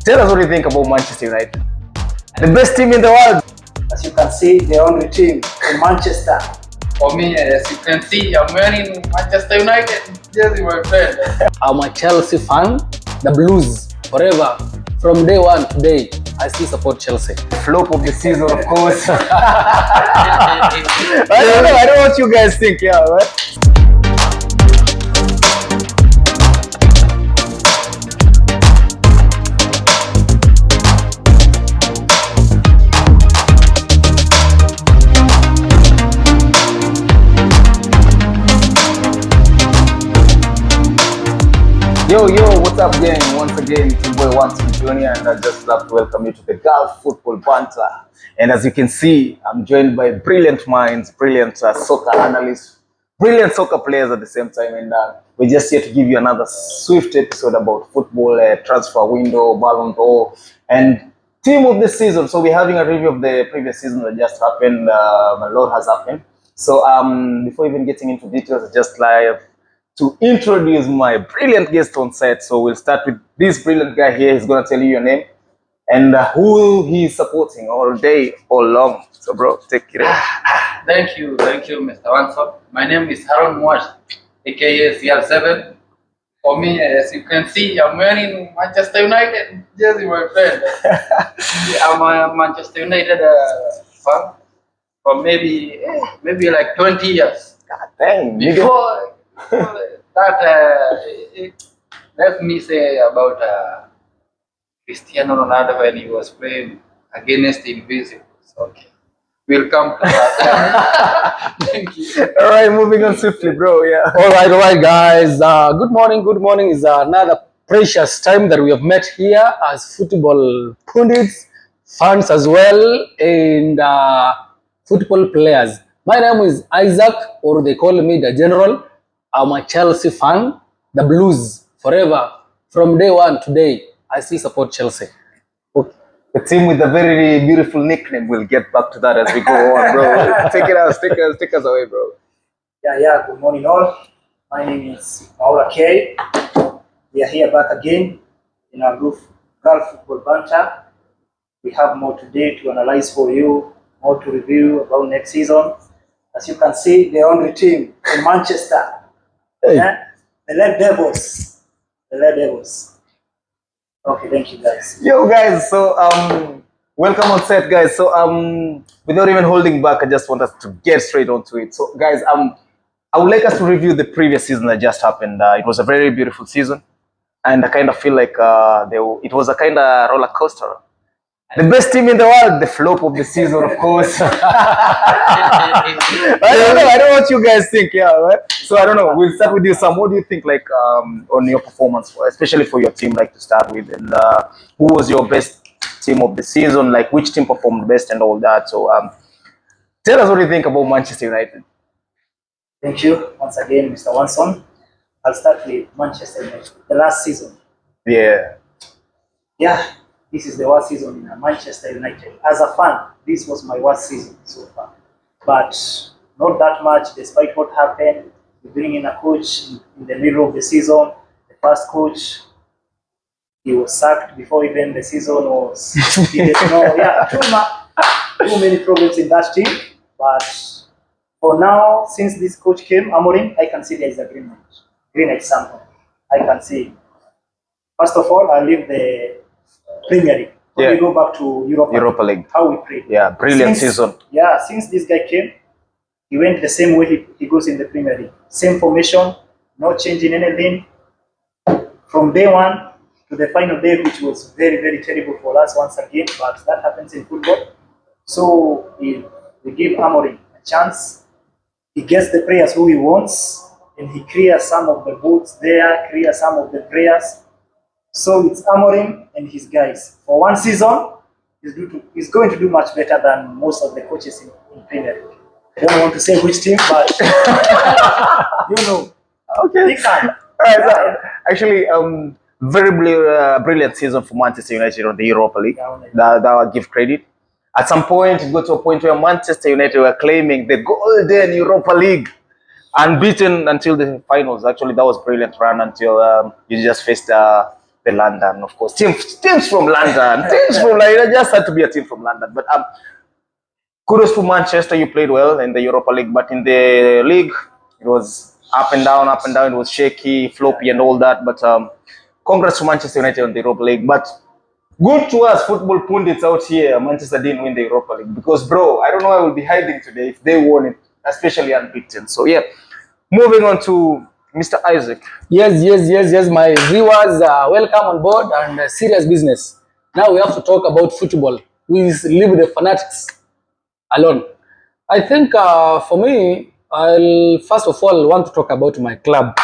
Tell us what you think about Manchester United. The best team in the world. As you can see, the only team in Manchester. For me, as you can see, I'm wearing Manchester United jersey, my friend. I'm a Chelsea fan. The Blues forever. From day one to day, I still support Chelsea. Flop of the season, of course. I don't know what you guys think, yeah, right? Yo, what's up, gang? Once again, it's your boy One Junior, and I just love to welcome you to the Gulf Football Banter. And as you can see, I'm joined by brilliant minds, brilliant soccer analysts, brilliant soccer players at the same time. And we're just here to give you another swift episode about football, transfer window, Ballon, and team of the season. So we're having a review of the previous season that just happened. A lot has happened. So before even getting into details, just like to introduce my brilliant guest on set. So we'll start with this brilliant guy here. He's gonna tell you your name and who he's supporting all day, all long. So bro, take it away. Thank you, Mr. Wanson. My name is rumours, aka CR7. For me, as you can see, I'm wearing Manchester United jersey, my friend. I'm a Manchester United fan for maybe like 20 years. God dang, Before that, let me say about Cristiano Ronaldo when he was playing against the Invincibles. Okay, we'll come to that. Thank you. All right, moving on swiftly, bro. Yeah. All right, guys. Good morning. Good morning. Is another precious time that we have met here as football pundits, fans as well, and football players. My name is Isaac, or they call me the General. I'm a Chelsea fan. The Blues forever. From day one to day, I still support Chelsea. Okay. The team with a very beautiful nickname. We'll get back to that as we go on, bro. Take it out, take us away, bro. Yeah. Good morning, all. My name is Paula K. We are here back again in our Gulf Football Banter. We have more today to analyze for you, more to review about next season. As you can see, the only team in Manchester. Hey. Yeah? The Red Devils. Okay, thank you, guys. Yo, guys. So welcome on set, guys. So without even holding back, I just want us to get straight onto it. So, guys, I would like us to review the previous season that just happened. It was a very beautiful season, and I kind of feel like it was a kind of roller coaster. The best team in the world, the flop of the season, of course. I don't know what you guys think, yeah, right? So I don't know. We'll start with you, Sam. What do you think, like, on your performance, especially for your team, like to start with, and who was your best team of the season? Like, which team performed best and all that? So tell us what you think about Manchester United. Thank you once again, Mr. Wanson. I'll start with Manchester United. The last season. Yeah. This is the worst season in Manchester United. As a fan, this was my worst season so far. But not that much, despite what happened. We bring in a coach in the middle of the season. The first coach, he was sacked before even the season was. He didn't know. Yeah, too many problems in that team. But for now, since this coach came, Amorim, I can see there is a green example. I can see. First of all, I leave the Premier League. When we go back to Europa League. How we play. Yeah, brilliant season. Yeah, since this guy came, he went the same way he goes in the Premier League. Same formation, not changing anything. From day one to the final day, which was very, very terrible for us once again, but that happens in football. So we give Amorim a chance. He gets the players who he wants, and he clears some of the boots there, clears some of the players. So it's Amorim and his guys. For one season, he's going to do much better than most of the coaches in Premier League. I don't want to say which team, but you know. Okay. All right. So, actually, very brilliant season for Manchester United on the Europa League. That I give credit. At some point, it got to a point where Manchester United were claiming the golden Europa League. Unbeaten until the finals. Actually, that was brilliant run until you just faced the London, of course. Teams from London. Teams from London. It just had to be a team from London. But kudos to Manchester. You played well in the Europa League, but in the league, it was up and down, up and down. It was shaky, floppy, and all that. But congrats to Manchester United on the Europa League. But good to us, football pundits out here. Manchester didn't win the Europa League because, bro, I don't know. I will be hiding today if they won it, especially unbeaten. So yeah, moving on to Mr. Isaac. Yes. My viewers, welcome on board and serious business. Now we have to talk about football. We leave the fanatics alone. I think for me, I'll first of all want to talk about my club.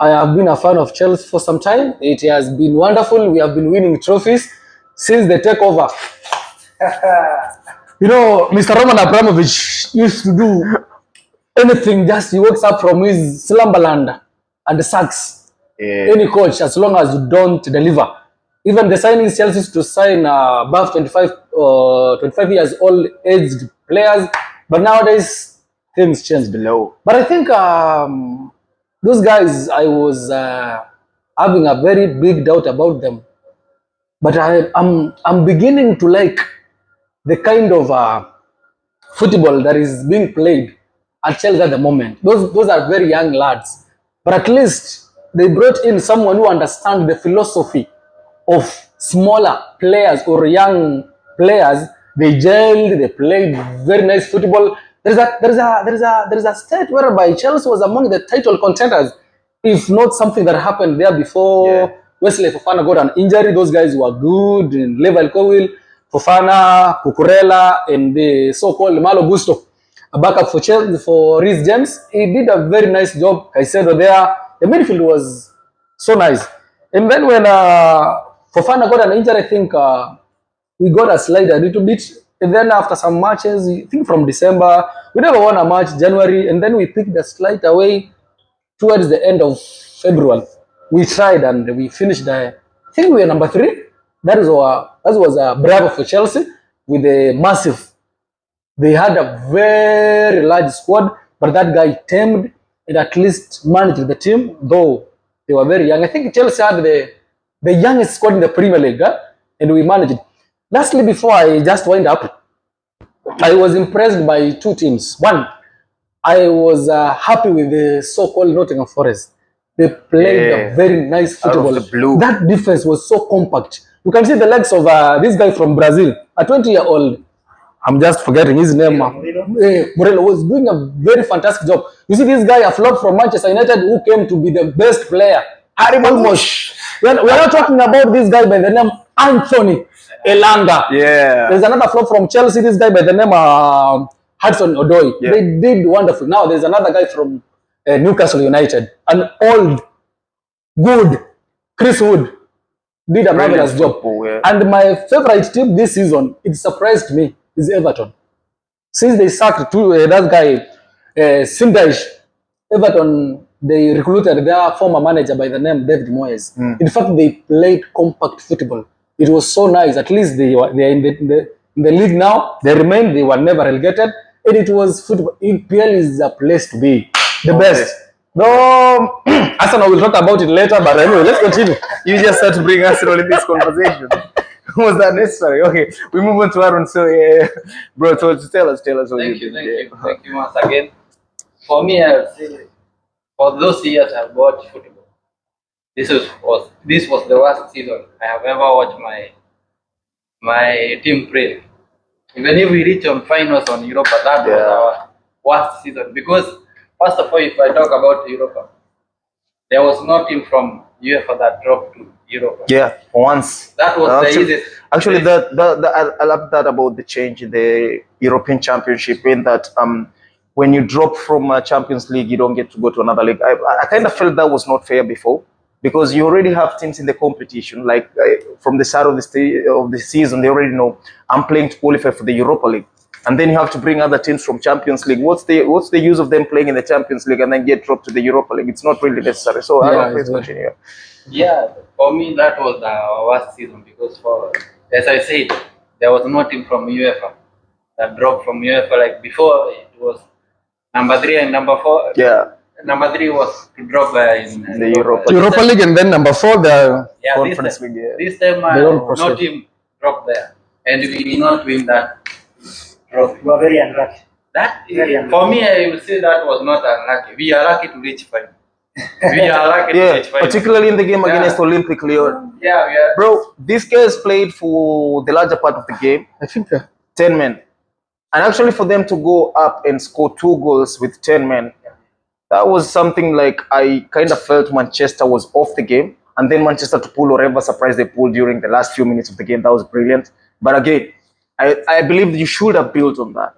I have been a fan of Chelsea for some time. It has been wonderful. We have been winning trophies since the takeover. You know, Mr. Roman Abramovich used to do anything, just he wakes up from his slumberland and sacks any coach as long as you don't deliver. Even the signing Chelsea to sign above 25 years old aged players, but nowadays things change below. But I think those guys, I was having a very big doubt about them. But I'm beginning to like the kind of football that is being played at Chelsea at the moment. Those are very young lads, but at least they brought in someone who understands the philosophy of smaller players or young players. They gelled, they played very nice football. There's a state whereby Chelsea was among the title contenders, if not something that happened there before. Yeah. Wesley Fofana got an injury. Those guys were good in Level Cowell, Fofana, Cucurella, and the so-called Malo Gusto, a backup for Chelsea, for Reece James. He did a very nice job. Caicedo there. The midfield was so nice. And then when Fofana got an injury, I think we got a slide a little bit. And then after some matches, I think from December, we never won a match, January, and then we picked the slide away towards the end of February. We tried and we finished I think we were number 3. That was a bravo for Chelsea with a massive. They had a very large squad, but that guy tamed and at least managed the team, though they were very young. I think Chelsea had the youngest squad in the Premier League, and we managed it. Lastly, before I just wind up, I was impressed by 2 teams. One, I was happy with the so-called Nottingham Forest. They played a very nice football. That defense was so compact. You can see the legs of this guy from Brazil, a 20-year-old. I'm just forgetting his name. Morello was doing a very fantastic job. You see this guy, a flop from Manchester United, who came to be the best player. Almost. We are not talking about this guy by the name Anthony Elanga. Yeah. There's another flop from Chelsea, this guy by the name Hudson Odoi. Yeah. They did wonderful. Now there's another guy from Newcastle United, an old, good Chris Wood, did a marvelous job. Yeah. And my favorite team this season, it surprised me, is Everton. Since they sacked that guy, Sindaish, Everton, they recruited their former manager by the name David Moyes. In fact, they played compact football. It was so nice. At least they are in the league now. They remain. They were never relegated. And it was football. EPL is a place to be. The best. No, Arsenal will talk about it later, but anyway, let's continue. You just had to bring Arsenal in this conversation. Was that necessary? Okay, we move on to Aaron. So, bro, so tell us. Thank you once again. For me, for those years I've watched football, this was the worst season I have ever watched my team play. Even if we reach on finals on Europa, that was our worst season. Because first of all, if I talk about Europa, there was no team from UEFA that dropped to Europa. Yeah, once. That was the easiest. Actually, I love that about the change in the European Championship, in that when you drop from a Champions League, you don't get to go to another league. I kind of felt that was not fair before, because you already have teams in the competition. Like from the start of the season, they already know I'm playing to qualify for the Europa League, and then you have to bring other teams from Champions League. What's the use of them playing in the Champions League and then get dropped to the Europa League? It's not really necessary. So please continue. Yeah, for me that was the worst season, because as I said, there was no team from UEFA that dropped from UEFA. Like before, it was number 3 and number 4. Yeah. number 3 was to drop in The Europa Europa League, and then number 4, the Yeah, Conference League. Yeah. this time They don't no proceed. team dropped there, and we did not win that trophy. You are very unlucky. That Very unlucky. for me, I will say that was not unlucky. We are lucky to reach final. We are lucky to Yeah, reach final. particularly in the game Yeah. against Olympic Lyon. Yeah, we are. Bro, these guys played for the larger part of the game, I think 10 men. And actually for them to go up and score 2 goals with 10 men, that was something like I kind of felt Manchester was off the game. And then Manchester to pull whatever surprise they pulled during the last few minutes of the game. That was brilliant. But again, I believe you should have built on that.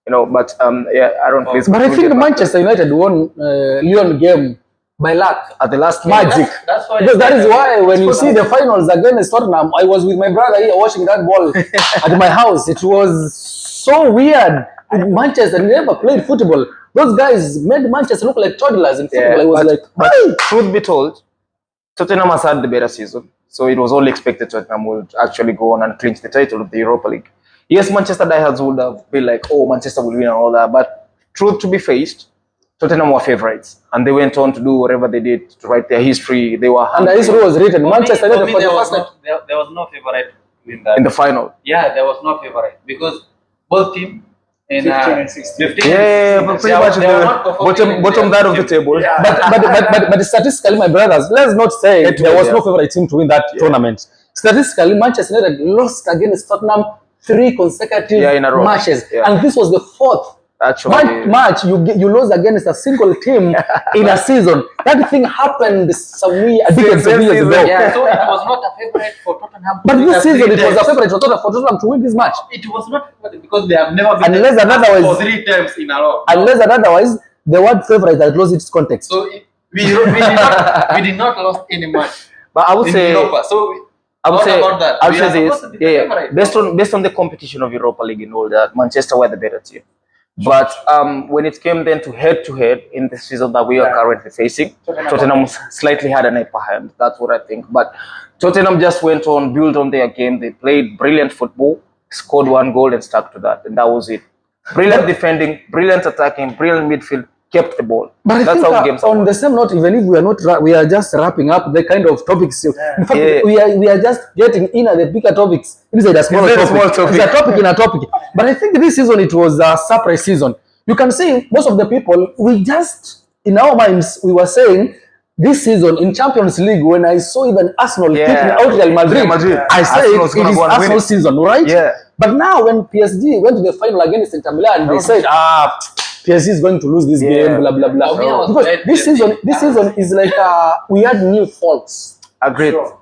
You know, but yeah, I don't please. But I think Manchester United won Lyon game by luck. At the last Magic. That's why. Because that is why when you see the finals against Tottenham, I was with my brother here watching that ball at my house. It was so weird. Manchester never played football. Those guys made Manchester look like toddlers in football. I was but truth be told, Tottenham has had the better season. So it was only expected Tottenham would actually go on and clinch the title of the Europa League. Yes, Manchester diehards would have been like, oh, Manchester will win and all that. But truth to be faced, Tottenham were favourites. And they went on to do whatever they did to write their history. They were and the history was written. Manchester for United me, for the there was first time. there was no favorite in that. in the final. Yeah, there was no favorite because both teams in 15 and 16. 15 Yeah, and but 16, pretty much they were the not performing in bottom their that of the team. table. Yeah. But statistically, my brothers, let's not say there was no favorite team to win that tournament. Statistically, Manchester United lost against Tottenham 3 consecutive in a row. matches, Yeah. and this was the 4th Actually, match you lose against a single team in a season. That thing happened some years ago. Yeah, so it was not a favorite for Tottenham. But to win this the season, 3 it was a times. favorite for Tottenham to win this match. It was not favorite because they have never been Unless otherwise- for 3 times in a row. Unless and otherwise, the word favorite has lost its context. So we did not lost any match but I would in say Europa. So I would what say about that? I would We say are this. supposed to be the favorite. Based on the competition of Europa League and all that, Manchester were the better team. But when it came then to head in the season that we are currently facing, Tottenham slightly had an upper hand. That's what I think. But Tottenham just went on, built on their game. They played brilliant football, scored 1 goal and stuck to that, and that was it. Brilliant defending, brilliant attacking, brilliant midfield, kept the ball. But I That's think how games are on won. the same note, even if we are not, we are just wrapping up the kind of topics. In fact, Yeah. we are just getting in at the bigger topics inside a smaller Inside a topic. small topic. It's a topic in a topic. But I think this season it was a surprise season. You can see most of the people, we just in our minds we were saying this season in Champions League when I saw even Arsenal Yeah. kicking out Real Madrid, Real Madrid. I said Arsenal's it gonna is go and win Arsenal it. season, right? Yeah. But now when PSG went to the final against Inter Milan, they said, PSG is going to lose this game, blah blah blah. For me, I was Because glad this season is like we had new faults. Agreed. Sure.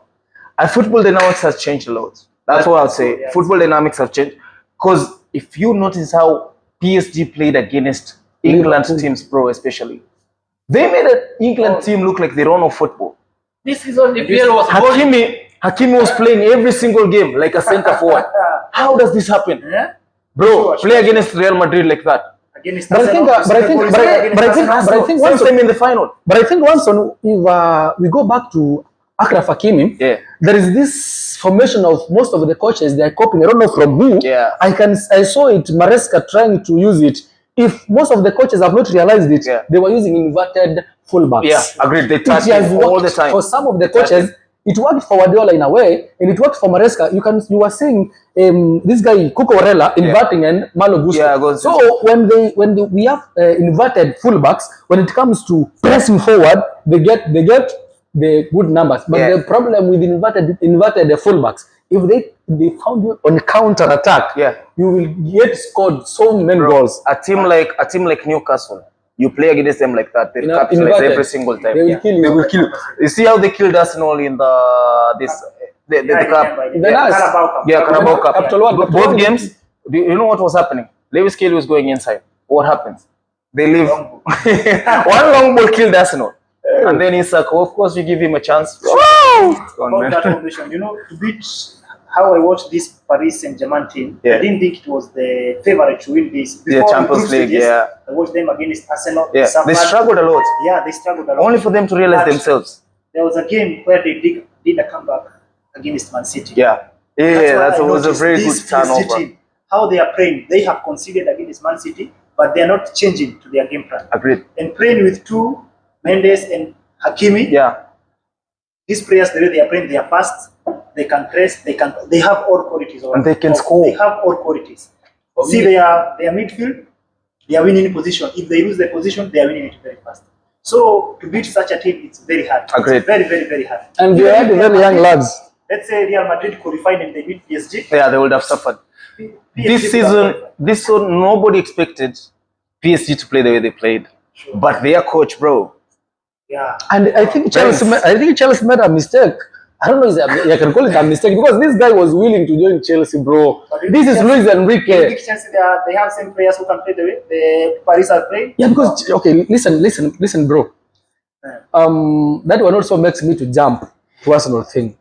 And football dynamics has changed a lot. That's what I'll say. Yes. Football dynamics have changed. Because if you notice how PSG played against England teams, bro, especially, they made an England team look like they don't know football. This season, the PL was boring. Hakimi was playing every single game like a center forward. How does this happen? Yeah? Bro, play against Real Madrid like that. Against But I think, Same time in the final. But I think once on if we go back to Achraf Hakimi, Yeah. there is this formation of most of the coaches they are copying. I don't know from who. Yeah. I saw it. Maresca trying to use it. If most of the coaches have not realized it, Yeah. they were using inverted fullbacks. Yeah, agreed. They It touch has it all worked the time. for some of the coaches. It worked for Guardiola in a way, and it worked for Maresca. You were seeing this guy Cucurella inverting and Malo Gusto. Yeah, goes- So when we have inverted fullbacks, when it comes to pressing forward, they get the good numbers. But Yeah. the problem with inverted fullbacks, if they found you on counter attack, Yeah. you will get scored so many goals. A team like Newcastle, you play against them like that, they You know, capitalize inverted. every single time. They will kill you. They will kill you. You see how they killed Arsenal in the cup? Yeah, Carabao Cup. Capital One. Both games, you know what was happening? Lewis Kelly was going inside. What happens? They leave. One long ball killed Arsenal. And then Isak, of course, you give him a chance. It's gone, About man. that formation, you know, to beat how I watched this Paris Saint-Germain team, Yeah. I didn't think it was the favorite to win this. Yeah, Before Champions group League, stages, yeah. I watched them against Arsenal. Yeah, they suffered. struggled a lot. Yeah, they struggled a lot. Only for them to realize But themselves. There was a game where they did a comeback against Man City. Yeah. That's Yeah, why that I was a noticed very this good turnover. PSG team, how they are playing. They have conceded against Man City, but they are not changing to their game plan. Agreed. And playing with two, Mendes and Hakimi, Yeah. these players, the way they are playing, they are fast, they can press, they have all qualities. And they can score. They have all qualities. See, they are midfield, they are winning position. If they lose their position, they are winning it very fast. So to beat such a team, it's very hard. Agreed. It's very, very, very hard. And they are very young lads. Let's say Real Madrid qualified and they beat PSG. Yeah, they would have suffered. This season, nobody expected PSG to play the way they played. Sure. But their coach, bro. Yeah. And I think Chelsea made a mistake. I don't know if I can call it a mistake because this guy was willing to join Chelsea, bro. This is Luis Enrique. Chelsea, they have same players who can play the way the Paris are playing. Yeah, because okay, listen, bro. That one also makes me to jump to Arsenal thing.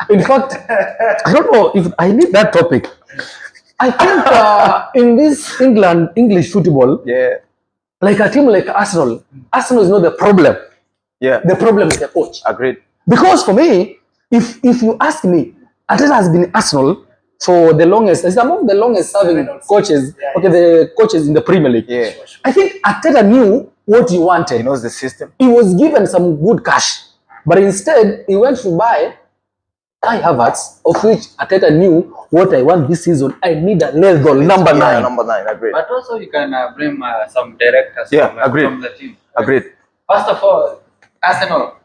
In fact, I don't know if I need that topic. I think in this English football, Yeah. like a team like Arsenal is not the problem. Yeah. The problem is the coach. Agreed. Because for me, if you ask me, Arteta has been Arsenal for the longest. He's among the longest serving coaches. Yeah, okay, the coaches in the Premier League. Yeah. I think Arteta knew what he wanted. He knows the system. He was given some good cash, but instead he went to buy Kai Havertz, of which Arteta knew what I want this season. I need a level number 9. Yeah, number 9. Agreed. But also you can blame some directors agreed. from the team. Agreed. First of all, Arsenal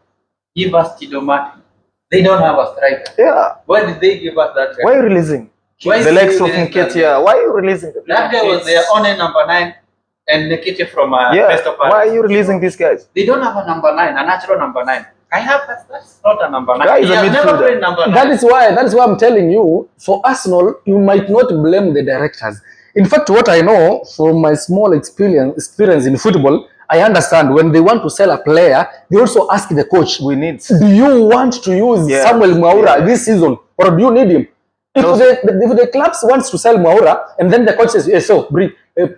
give us Chidomati. They don't have a striker. Yeah. Why did they give us that guy? Why are you releasing? Why The is likes he of releasing Nketiah. Why are you releasing them? That guy was their only number 9 and Nikita from Yeah. Crystal Palace. Why are you releasing these guys? They don't have a number 9, a natural number 9. I have that's not a number 9. Guy is He a has never midfielder. played number 9. That is why I'm telling you, for Arsenal, you might not blame the directors. In fact, what I know from my small experience in football, I understand when they want to sell a player, they also ask the coach, We need. do you want to use Samuel Maura this season or do you need him? If the clubs wants to sell Maura and then the coach says, yes, so bring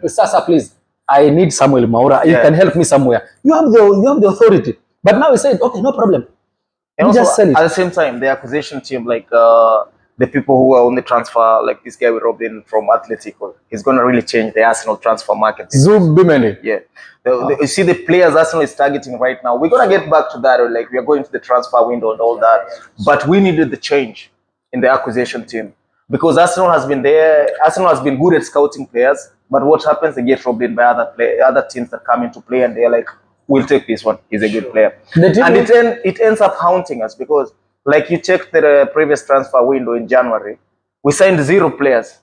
Sasa, please, I need Samuel Maura. You can help me somewhere. You have the authority. But now he said, okay, no problem. And You also, just sell it. at the same time, the acquisition team, like the people who are on the transfer, like this guy we robbed in from Atletico, he's going to really change the Arsenal transfer market. Zubimeni. Yeah. You see the players Arsenal is targeting right now. We're going to get back to that. Like, we are going to the transfer window and all that. But we needed the change in the acquisition team. Because Arsenal has been there. Arsenal has been good at scouting players. But what happens, they get robbed in by other teams that come into play and they're like, we'll take this one. He's a good player. And it ends up haunting us because, like, you check the previous transfer window in January, we signed 0 players.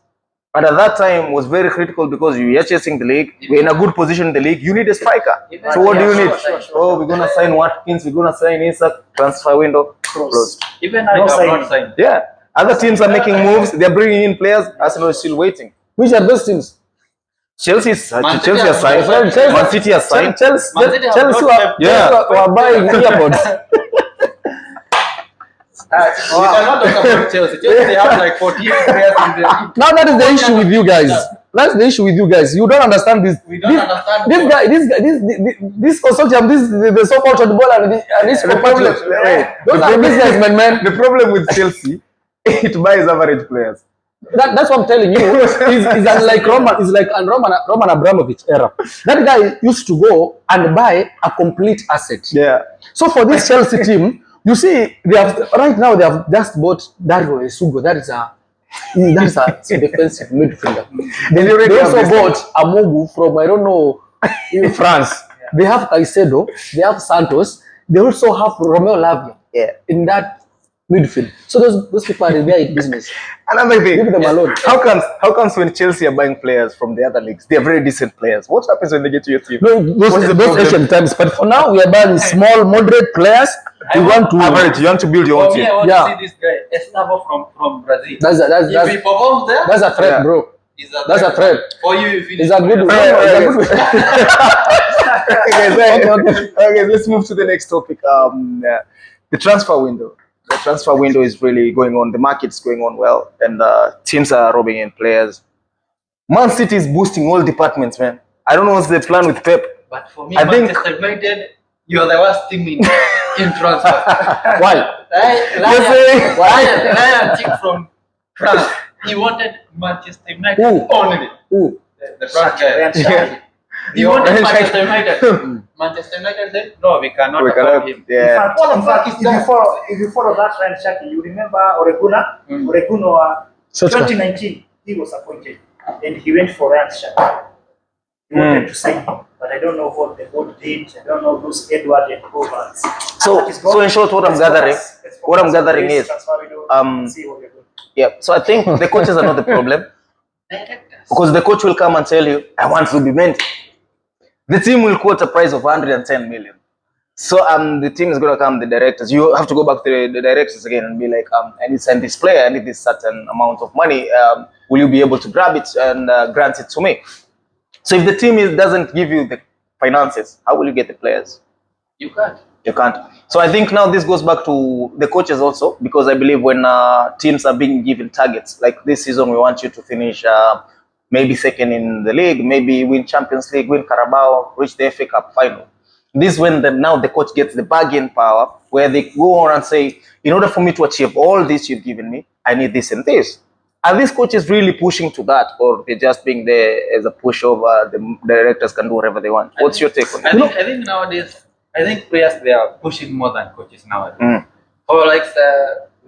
And at that time was very critical because you are chasing the league. We're in a good position in the league. You need a striker. So what do you need? Oh, we're going to sign Watkins. We're going to sign Isak. Transfer window closed. Even I have not signed. Yeah. Other teams are making moves. They're bringing in players. Arsenal is still waiting. Which are those teams? Chelsea has signed. Man City has signed. Chelsea were buying earbuds. We cannot talk about Chelsea. Chelsea, they have like 14 players in their team. Now that is the issue with you guys. That's the issue with you guys. You don't understand this. We don't understand. This consortium, the so-called football and this problem. Those are businessmen, man. The problem with Chelsea, it buys average players. That's what I'm telling you. It's unlike Roman. It's like Roman Abramovich era. That guy used to go and buy a complete asset. Yeah. So for this Chelsea team, you see, they have just bought Dario Esugo. That is a defensive midfielder. They also bought Amogu from, I don't know, in France. They have Caicedo. They have Santos. They also have Romeo Lavia in that midfield. So those people are there in business. Another thing, leave them alone. How comes when Chelsea are buying players from the other leagues, they are very decent players? What happens when they get to your team? No, those Asian times. But for now, we are buying small, moderate players. You want to average. You want to build your own For me, team. I want to see this guy, Estavo from Brazil. If he performs there, that's a threat, bro. That's a threat. For you, if it's a good Okay, let's move to the next topic. The transfer window. The transfer window is really going on. The market's going on well, and teams are robbing in players. Man City is boosting all departments, man. I don't know what's the plan with Pep. But for me, Manchester United, you're the worst team in transfer. Why? Ryan chick from France. He wanted Manchester United only. Who? the front guy. Ryan Shaq. He wanted Manchester United. Manchester United said, no, we cannot We afford cannot. him. Yeah. In fact, if you follow that Ryan Shaq, you remember Oreguno, Solskjaer. 2019, he was appointed, and he went for Ryan Shaq. He wanted to sign him, but I don't know what the board did. I don't know who's Edward and Covers. So in short, what I'm gathering is, yeah. So I think the coaches are not the problem, because the coach will come and tell you, I want to be meant. The team will quote a price of 110 million. So the team is going to come, the directors. You have to go back to the directors again and be like, I need to send this player, I need this certain amount of money. Will you be able to grab it and grant it to me? So if the team doesn't give you the finances, how will you get the players? You can't. You can't. So I think now this goes back to the coaches also, because I believe when teams are being given targets, like this season, we want you to finish maybe second in the league, maybe win Champions League, win Carabao, reach the FA Cup final. This is when now the coach gets the bargain power, where they go on and say, in order for me to achieve all this you've given me, I need this and this. Are these coaches really pushing to that, or they're just being there as a pushover? The directors can do whatever they want. What's your take on it? I think nowadays, I think players, they are pushing more than coaches nowadays. Or like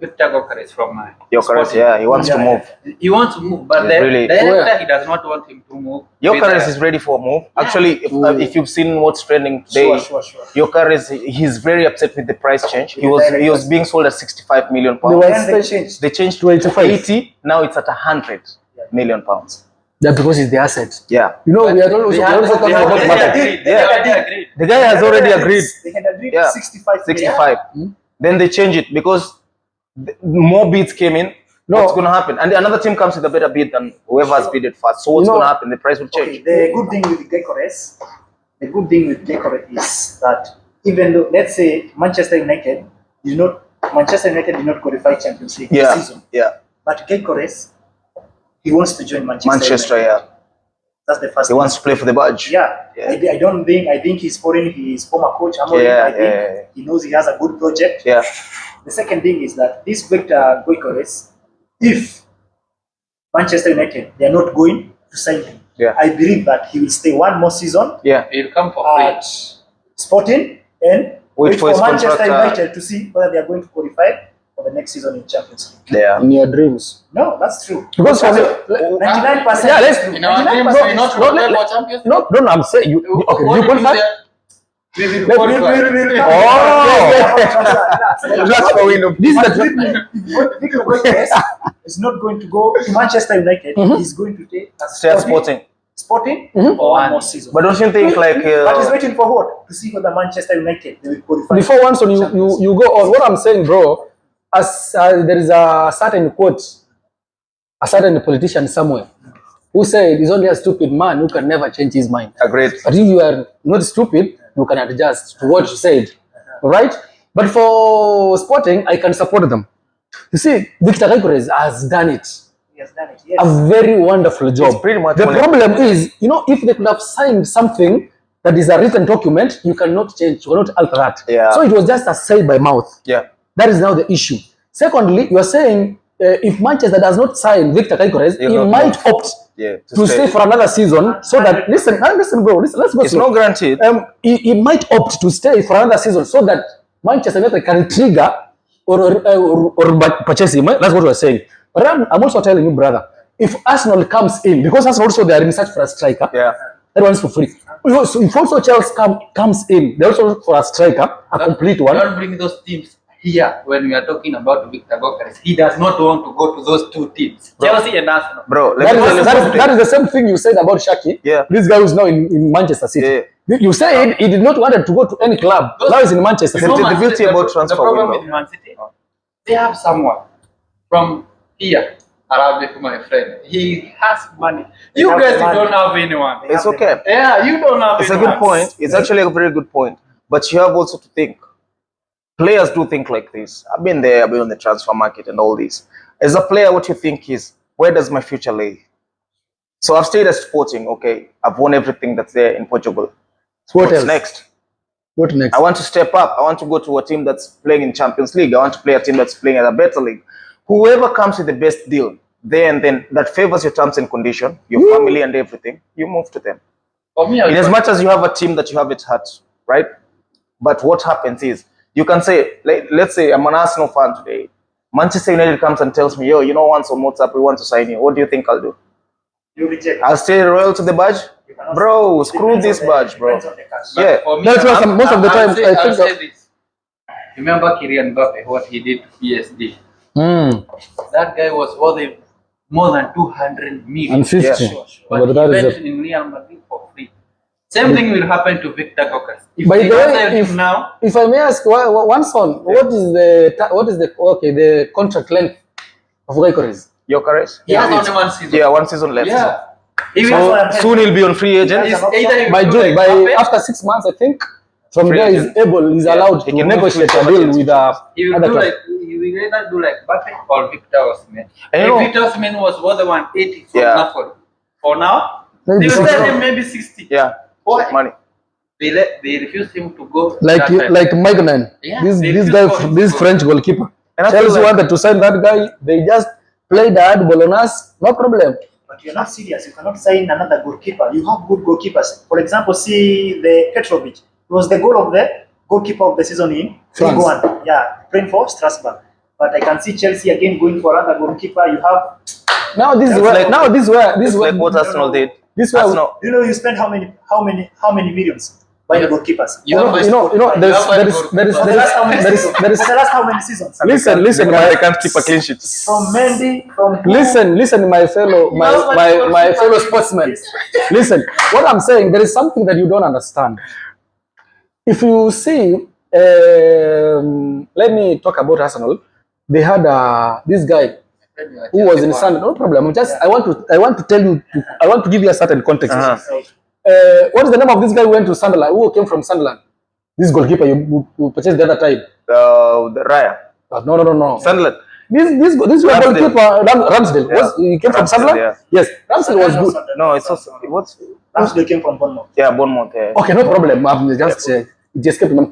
Victor Gokares from Yokeres, yeah, he wants to move. He wants to move, but Yeah, really. the director, he does not want him to move. Yokeres is ready for a move. Actually, if you've seen what's trending today, Sure. Yokeres, he's very upset with the price change. He was being sold at 65 million pounds. They changed to 80. Now it's at 100 million pounds. That because it's the asset. Yeah. You know, we are also talking about market. Agreed. The guy has already agreed. They had agreed Yeah. 65. 65. Then they change it because more bids came in. No. What's going to happen? And another team comes with a better bid than whoever has bidded first. So what's going to happen? The price will change. Okay, the good thing with Gyökeres is that even though, let's say, Manchester United did not qualify Champions League this season, but Gyökeres, he wants to join Manchester United. Yeah. That's the first He thing. wants to play for the badge. Yeah. I think he's foreign. His former coach, I think he knows he has a good project. Yeah. The second thing is that this Victor Gyökeres, if Manchester United, they are not going to sign him, I believe that he will stay one more season. Yeah. He'll come for free. At Sporting and wait for Manchester contract, United to see whether they are going to qualify for the next season in Champions League. Yeah. In your dreams. No, that's true. Because for me, 99%. Yeah, let's- true. In our dreams, 99% we is not true. qualify for Champions League. no, I'm saying you okay, What you do qualify? say? We will We'll qualify. That's for window. This is the Victor Gyökeres is not going to go to Manchester United. He's going to take a Stay at Sporting. for one more season. But don't you think like But he's waiting for what? To see whether Manchester United they will qualify. before once when you go on, what I'm saying, bro, as there is a certain quote, a certain politician somewhere who said he's only a stupid man who can never change his mind. agreed? But if you are not stupid, you can adjust to what you said. Right? But for Sporting, I can support them. You see, Victor Gyökeres has done it. He has done it. Yes. A very wonderful job. It's pretty much The only- problem is, if they could have signed something that is a written document, you cannot change, you cannot alter that. Yeah. So it was just a say by mouth. Yeah. That is now the issue. Secondly, you are saying if Manchester does not sign Victor Gyökeres, He'll he not might opt to stay for another season so that, listen, bro, let's go It's slow. not guaranteed. He might opt to stay for another season so that Manchester United can trigger or purchase him. That's what we're saying. But I'm also telling you, brother, if Arsenal comes in, because Arsenal also they are in search for a striker, Yeah. that one's for free. So if also Chelsea comes in, they also look for a striker, a complete one. Don't bring those teams here when we are talking about Victor Gyökeres. He does not want to go to those two teams, Chelsea and Arsenal. Bro, let That me tell you is, something. that is the same thing you said about Shaki. Yeah. This guy who's now in Manchester City. You said he did not want to go to any club. Now he's in Manchester City. The Man beauty City, about transfer the problem window. with Man City, they have someone from here, Arabic, my friend. He has money. You have guys money. don't have anyone. It's okay. Yeah, you don't have It's a anyone. good point. It's actually a very good point. But you have also to think. Players do think like this. I've been there, I've been on the transfer market and all this. As a player, what you think is, where does my future lay? So I've stayed at Sporting, okay. I've won everything that's there in Portugal. What What's else? next? What next? I want to step up. I want to go to a team that's playing in Champions League. I want to play a team that's playing at a better league. Whoever comes with the best deal, there and then that favors your terms and condition, your family and everything, you move to them. For me, In as much as you have a team that you have at heart, right? But what happens is, you can say, let's say I'm an Arsenal fan today. Manchester United comes and tells me, yo, you know, once on WhatsApp, we want to sign you. What do you think I'll do? You reject. I'll stay loyal to the badge? Bro, screw this badge, bro. Yeah. for me, That's why most of the time I'll say this. Remember Kylian Mbappe, what he did to PSG? That guy was worth more than 200 million. And 50. Yeah, sure. But he went in Real Madrid for free. Same thing will happen to Victor Gokras. If By they the way, don't sell him now, if I may ask, one son, what is the contract length of Gokras? Gyökeres? he has only 1 season. Yeah, 1 season left. Yeah. He So will, soon he'll be on free agent. Yeah. either he By will do June, like Mbappe, after 6 months, I think, from Free there agent. he's allowed He to can move negotiate to a deal whichever with he will other do club. like he will either do like Mbappe or Victor Osimhen. And If you know- Victor Osimhen was worth 180 from Yeah. Napoli, for now Maybe they will 60. sell him maybe 60. Yeah. Why? Money. They refuse him to go. Like that time. like Magnan, Yeah, this they this refuse guy, for him this to go. French goalkeeper. And I feel Chelsea like- wanted to sign that guy. They just played the hardball on us. No problem. But you're not serious. You cannot sign another goalkeeper. You have good goalkeepers. For example, see the Petrovic. It was the goal of the goalkeeper of the season in France. League One. Yeah, playing for Strasbourg. But I can see Chelsea again going for another goalkeeper. You have. Now this is where like- now this where It's this like where what Arsenal did. this where Arsenal. You know, you spend how many millions buying goalkeepers? you know there is For the last how many seasons? For the last how many seasons? listen They can't keep a clean sheet. From Mendy, from who? listen my fellow my fellow sportsmen. Listen, what I'm saying, there is something that you don't understand. If you see, let me talk about Arsenal. They had this guy who was in Sunderland. No problem. I want to tell you. I want to give you a certain context. What is the name of this guy who went to Sunderland? Who came from Sunderland? This goalkeeper you purchased the other time. The Raya. No. Sunderland. This Ramsdale. goalkeeper Ramsdale. Yeah. He came from Ramsdale, Sunderland. yeah. Yes, Ramsdale was good. No, it's also what's Ramsdale came from Bournemouth. yeah, Bournemouth. Yeah. Okay, no problem. I'm just it escaped me.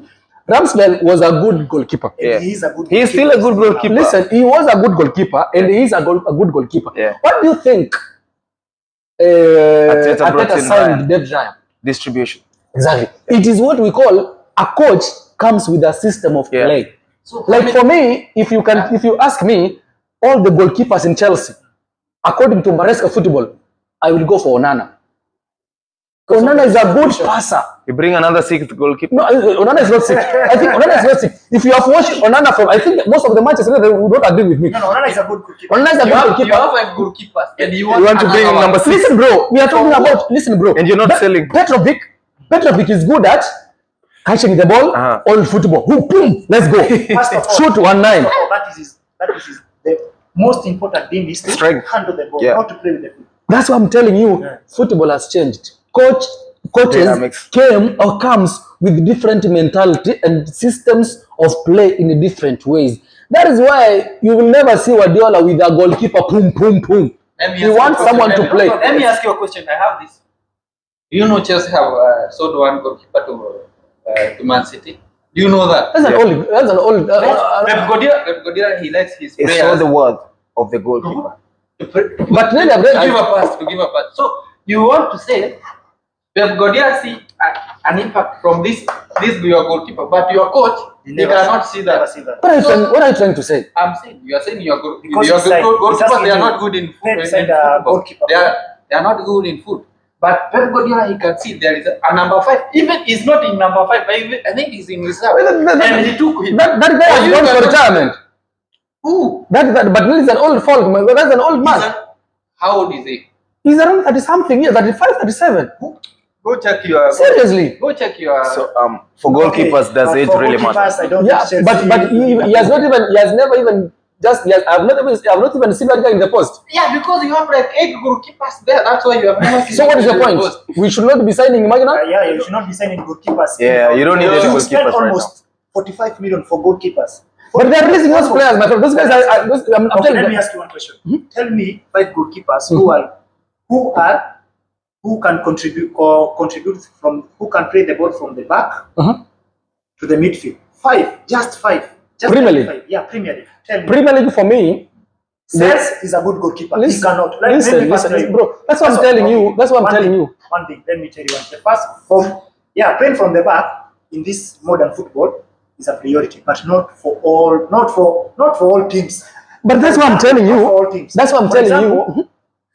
Ramsdale was a good goalkeeper. Yeah. He is a good. He is still a good goalkeeper. Listen, he was a good goalkeeper, and he is a good goalkeeper. Yeah. What do you think? Arteta brought Arteta in signed Ryan. David Ryan. Distribution. Exactly. It is what we call a coach comes with a system of Yeah. play. So Like for me, if you ask me, all the goalkeepers in Chelsea, according to Maresca football, I will go for Onana. Onana is a good passer. You bring another 6th goalkeeper. No, Onana is not sick. I think Onana is not sick. If you have watched Onana from, I think most of the matches, they would not agree with me. No, Onana is a good goalkeeper. Onana is a you good have goalkeeper. 5 goalkeepers and you You want to bring in another number one. 6. Listen, bro, we are talking about, listen, bro. And you're not selling. Petrovic is good at catching the ball, all football. Boom, let's go. First of all, Shoot 1-9. that is the most important thing is to Strength. handle the ball, Yeah. not to play with the foot. That's what I'm telling you. Football has changed. Coaches Dynamics. comes with different mentality and systems of play in different ways. That is why you will never see Guardiola with a goalkeeper, boom. Let me He ask you a wants question. someone to play. Let me ask you a question. I have this. You know Chelsea have sold one goalkeeper to Man City. Do you know that? That's an old. Pep Guardiola, he likes his It's players all the worth of the goalkeeper. But then to give a pass. So you want to say Pep Guardiola see an impact from this your goalkeeper, but your coach he cannot see Never that. see that. what are you trying to say? I'm saying you are saying your Because goalkeepers it's like- it's just they are you- not good in Pep in said, football. goalkeeper. They are not good in foot. But Pep Guardiola, he can see there is a number 5. Even he's not in number 5. I think he's in reserve. And he took him. That guy Oh, has you gone for cannot- retirement. Who? But he's an old folk, man. That's an old man. How old is he? He's around 30 something years, 35, 37. Go check your. Seriously. Go check your. So for goalkeepers, does but age for really goalkeepers, matter? I don't Yeah, think but Chelsea- he has never even I've not even seen that guy in the post. Yeah, because you have like 8 goalkeepers there. That's why you have never seen. So what is the him in point? post. We should not be signing Imagina? Yeah, you should not be signing goalkeepers. Yeah, you don't need any You spend goalkeepers right almost 45 million for goalkeepers. But they're releasing those players, my friend. Those guys I'm Okay, telling let me you. ask you one question. Tell me 5 goalkeepers who can contribute from who can play the ball from the back to the midfield. 5, just 5. Just Premier League. 5. Yeah, Premier League. Tell me. Premier League for me, Sales is a good goalkeeper. He cannot. Listen, bro. That's what I'm telling you. That's what I'm telling you. One thing, let me tell you one. The first playing from the back in this modern football is a priority, but not for all teams. But that's what I'm telling you. Not for all teams. That's what I'm telling you.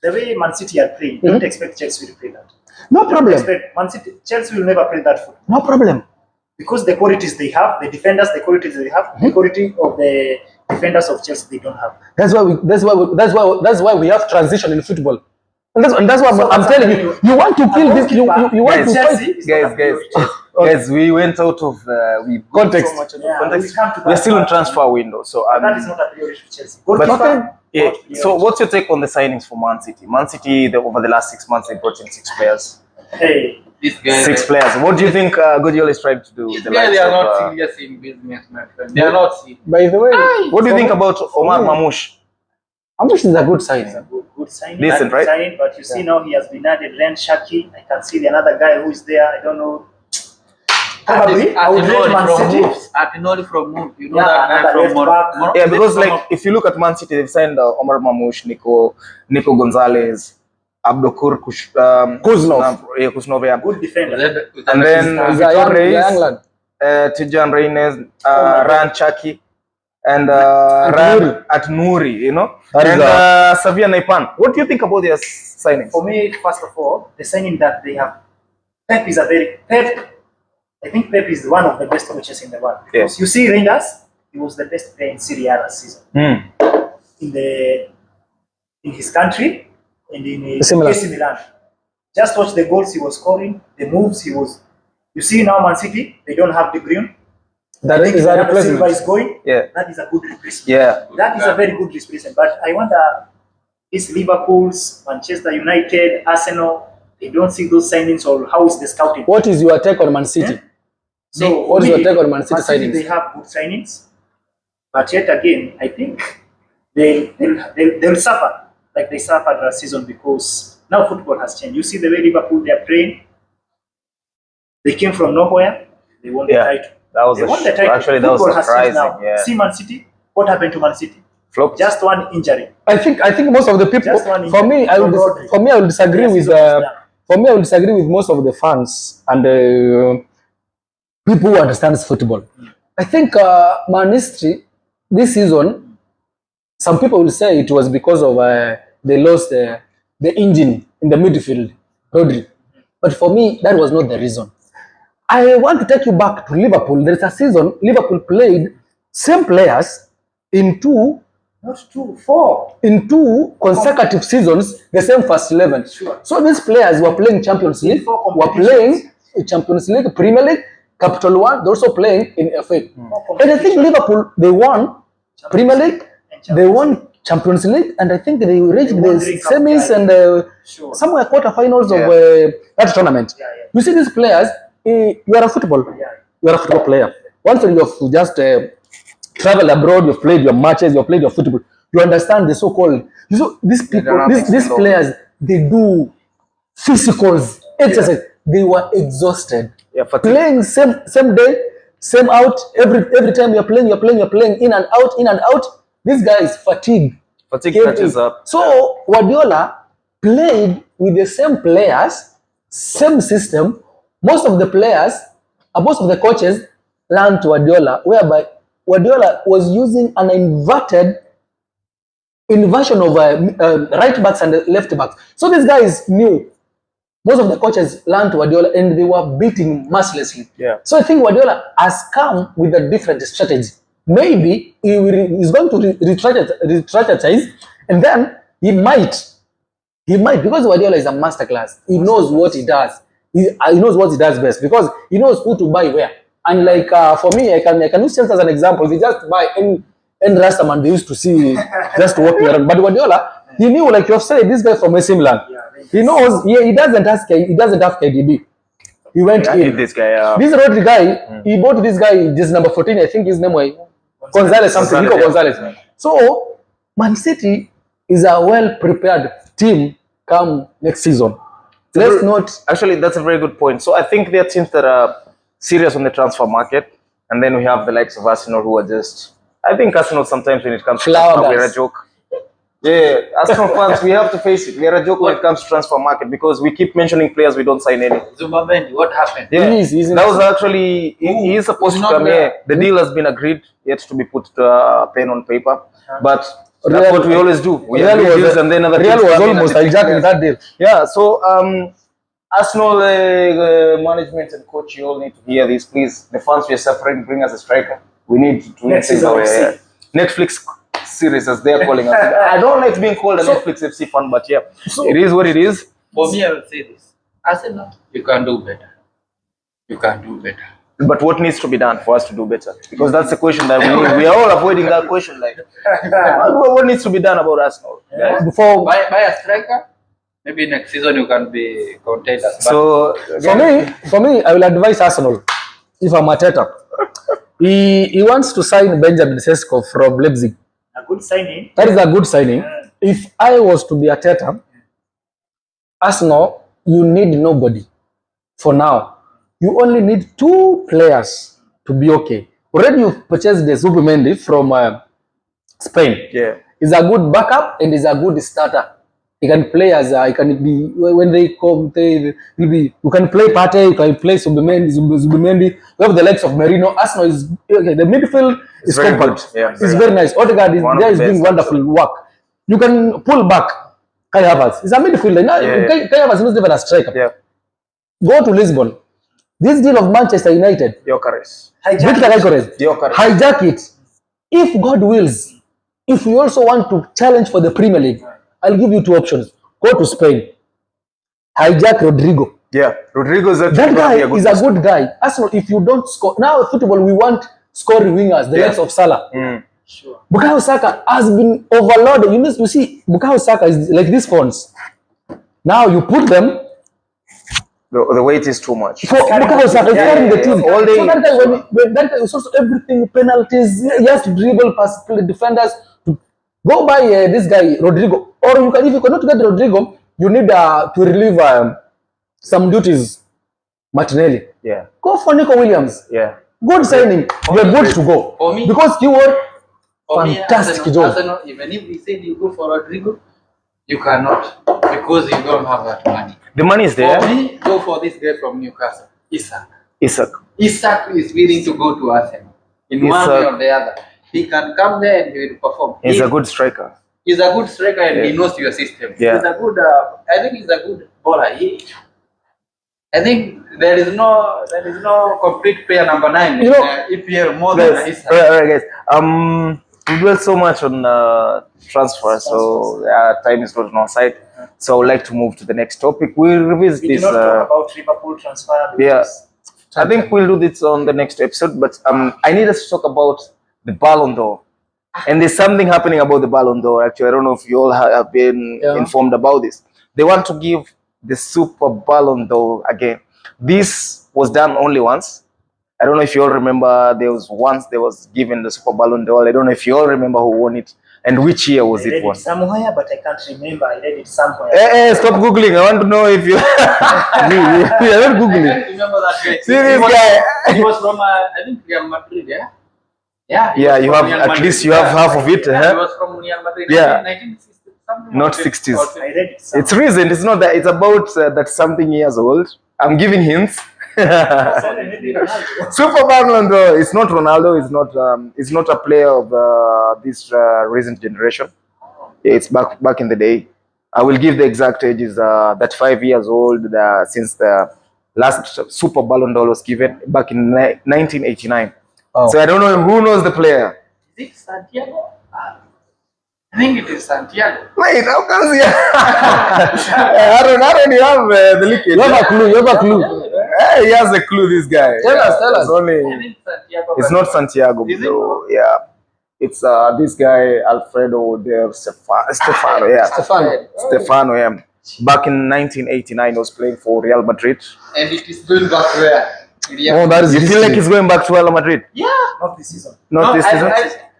The way Man City are playing, don't expect Chelsea to play that. No problem. Chelsea will never play that football. No problem. Because the qualities they have, the defenders, the qualities they have, the quality of the defenders of Chelsea they don't have. That's why we have transition in football. And that's what I'm telling you. You want to kill this. You want to fight. Guys, we went out of context. We're still in transfer window, so that is not a priority to Chelsea. So, what's your take on the signings for Man City? Man City, over the last 6 months, they brought in 6 players. Hey, this guy. 6 players. What do you think Guardiola is trying to do? These guys, they are not serious in business, my friend. They are not serious. By the way, what do you think about Omar Mamouche? Mamouche is a good signing. Good signing. Decent, right? But you see now he has been added. Ren Shaki. I can see the another guy who is there. I don't know. Probably I would rate Man City. Atinoli from Moves. You know that guy from Morocco. Yeah, because like if you look at Man City, they've signed Omar Mamouche, Nico Gonzalez, Abdokur Kuznov, yeah. Good defender. And then Tijan Reynes, Ran Chaki, and Ran at Nouri, you know, and Savia Naipan. What do you think about their signings? For me, first of all, the signing that they have, Pep. I think Pep is one of the best coaches in the world. Because you see Rangers, he was the best player in Serie A last season. In his country and in AC Milan. Just watch the goals he was scoring, the moves he was. You see now Man City, they don't have De Bruyne. That is a replacement. Silva is going. Yeah. That is a good replacement. Yeah. That is a very good replacement. But I wonder, is Liverpool's, Manchester United, Arsenal, they don't see those signings, or how is the scouting? What is your take on Man City? So what is your take on Man City signings? They have good signings, but yet again, I think they'll suffer like they suffered last season, because now football has changed. You see the way Liverpool they are playing. They came from nowhere. They won the title. That was actually that was surprising. Yeah. See Man City. What happened to Man City? Flop. Just one injury. I think most of the people. For me, I will disagree with. For me, I will disagree with most of the fans and people who understands football. I think Man City this season, some people will say it was because of they lost the engine in the midfield, Rodri. But for me, that was not the reason. I want to take you back to Liverpool. There's a season Liverpool played same players in two consecutive seasons, the same first 11. Sure. So these players were playing Champions League, were playing Champions League, Premier League, Capital One. They're also playing in FA. And I think Liverpool, they won Premier League, they won Champions League, and I think they reached the semis and somewhere quarterfinals of that tournament. You see these players. You are a football player. Once you've just traveled abroad, you've played your matches, you've played your football, you understand the so-called. These people, these players, they do physicals, exercise. They were exhausted. Playing same day, same out. Every time you're playing in and out. This guy is fatigued. Fatigue catches up. So Guardiola played with the same players, same system. Most of the players, most of the coaches learned to Guardiola, whereby Guardiola was using an inversion of right backs and left backs. So these guys knew. Most of the coaches learned to Guardiola and they were beating mercilessly. Yeah. So I think Guardiola has come with a different strategy. Maybe he's going to re-strategize, and then he might, because Guardiola is a masterclass. He knows what he does. He knows what he does best, because he knows who to buy where. And like for me, I can use Chelsea as an example. They just buy any Rastaman they used to see just walking around. But Guardiola, he knew, like you have said, this guy from AC Milan. He knows. He doesn't have KDB. He went in. This guy. This Rodri guy, he bought this guy. This number 14, I think his name was Gonzalez something. Nico Gonzalez. So Man City is a well-prepared team come next season. Let's not. Actually, that's a very good point. So I think there are teams that are serious on the transfer market, and then we have the likes of Arsenal who are just. I think Arsenal sometimes when it comes to transfer, we're a joke. Yeah, Arsenal fans, we have to face it. We are a joke when it comes to transfer market because we keep mentioning players we don't sign any. Zubamendi, what happened? Yeah, He's that was actually he is supposed to come here. The deal has been agreed, yet to be put pen on paper. But that's what we always do. We agree deals and then other Real teams was come in almost and they pick hijacking players. that deal. Yeah, so Arsenal management and coach, you all need to hear this, please. The fans we are suffering, bring us a striker. We need to Next things season our we'll see. Netflix series, as they are calling us. I don't like being called a Netflix FC fan, but yeah, it is what it is. For me, I will say this. Arsenal, you can do better. You can do better. But what needs to be done for us to do better? Because that's the question that we are all avoiding that question. Like, what needs to be done about Arsenal? Guys? Before Buy a striker. Maybe next season you can be contenders. So for me, I will advise Arsenal. If I'm Arteta, he wants to sign Benjamin Sesko from Leipzig. A good signing. That is a good signing. If I was to be Arteta, Arsenal, you need nobody for now. You only need 2 players to be okay. Already you've purchased the Zubimendi from Spain. yeah, He's a good backup and he's a good starter. He can play as he can be when they come. They will be. You can play Partey. You can play Zubimendi. We have the likes of Merino. Arsenal is okay. The midfield is very compact. good. Yeah, It's very nice. Odegaard is One of there. the Is doing best, wonderful work. You can pull back. Kai Havertz is a midfielder. Now, Kai Havertz is not even a striker. yeah. Go to Lisbon. This deal of Manchester United. Gyökeres. Victor Gyökeres. Gyökeres. Hijack it. If God wills, if you also want to challenge for the Premier League, I'll give you 2 options. Go to Spain. Hijack Rodrigo. Yeah, Rodrigo is actually That guy gonna be is a good guy. Arsenal, if you don't score now, football we want scoring wingers, the likes of Salah. Sure. Bukayo Saka has been overloaded. You see, Bukayo Saka is like these phones. Now you put them. The weight is too much. For Bukayo Saka is carrying the team. All day. So that guy, when that guy is also everything, penalties, he has to dribble past defenders. To go by this guy, Rodrigo. Or you can, if you cannot get Rodrigo, you need to relieve some duties. Martinelli. Yeah, Go for Nico Williams. yeah. Good signing. You're good to go. For me- Because he was For fantastic me, job. Arsenal, even if we said you go for Rodrigo, you cannot because you don't have that money. The money is there. For me, go for this guy from Newcastle, Isak. Isak. Isak is willing to go to Arsenal in one way or the other. He can come there and he will perform. He's a good striker. He's a good striker and he knows your system. Yeah. He's a good. I think he's a good bowler. I think there is no complete player number 9 You know, in EPL more than Guys, Isak. alright, guys. We dwell so much on transfer, so time is not on our side. So I would like to move to the next topic. We'll revisit We this. did not talk about Liverpool transfer. Yeah, I think we'll do this on the next episode. But I need us to talk about the Ballon d'Or. And there's something happening about the Ballon d'Or. Actually, I don't know if you all have been informed about this. They want to give the Super Ballon d'Or again. This was done only once. I don't know if you all remember. There was given the Super Ballon d'Or. I don't know if you all remember who won it and which year was I read it won. it somewhere, but I can't remember. I read it somewhere. Hey, stop googling. I want to know if you. We are not I googling. can't remember that guy. See this guy. He was from I think Real Madrid, yeah. Yeah. Yeah, you have at least you have half of it. Yeah, he was from Real Madrid. Yeah. 1960 something. Not or 60s. or I read it somewhere. It's recent. It's not that. It's about that something years old. I'm giving hints. Sorry, maybe Ronaldo. Super Ballon d'Or. It's not Ronaldo. It's not a player of this recent generation. Yeah, it's back in the day. I will give the exact age is that 5 years old since the last Super Ballon d'Or was given back in 1989. Oh. So I don't know who knows the player. Is it Santiago? I think it is Santiago. Wait, how comes here? Aaron, you have the liquid. You have a clue. You have a clue. He has a clue. This guy. Tell us. It's only. I think Santiago. It's not Santiago, Is it? bro. Yeah. It's this guy Alfredo Del Stefano. Yeah. Stefano. Yeah. Back in 1989, he was playing for Real Madrid. And it is going back where? Oh, that is You feel like he's going back to Real Madrid? Yeah. Not this season. Not this season.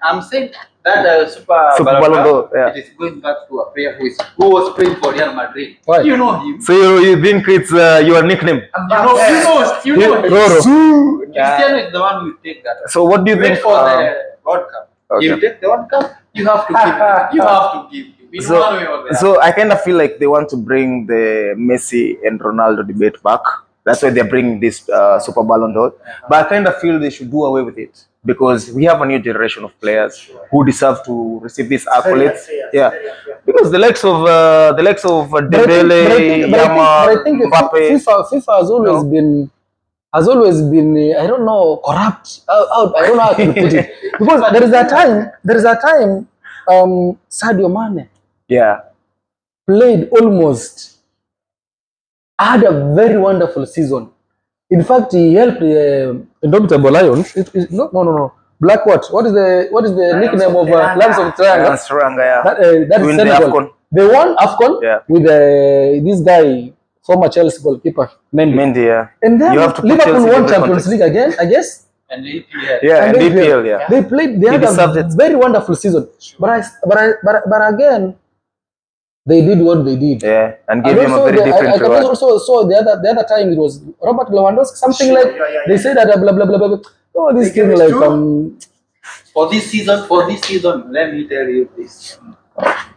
I'm saying that Super Super Ballon d'Or, yeah. it is going back to a player who was playing for Real Madrid. Why? You know him. So you think it's your nickname? You know him. Roro. Cristiano is the one who will take that. So what do you Wait think? for the World Cup. okay. You take the World Cup, you have to give him. You have to give him. one way or the other. So I kind of feel like they want to bring the Messi and Ronaldo debate back. That's why they're bringing this Super Ballon d'Or. But I kind of feel they should do away with it because we have a new generation of players who deserve to receive these accolades. Yeah, because the likes of Dembele, Yamal, Mbappe. FIFA has always been I don't know, corrupt. I don't know how to put it because there is a time Sadio Mane played almost, had a very wonderful season. In fact, he helped Indomitable Lions. No. Black what? What is the nickname of Lions of Triangle? That is Senegal. They won AFCON with this guy, former Chelsea goalkeeper, Mendy. Yeah. And then Liverpool won Champions League again, I guess. And EPL. Yeah, and EPL, yeah. They had a very wonderful season. But again, they did what they did. Yeah, and gave him a very different reward. I also saw the other time it was Robert Lewandowski, something like they said that blah blah blah blah. Oh, this thing like for this season, let me tell you this.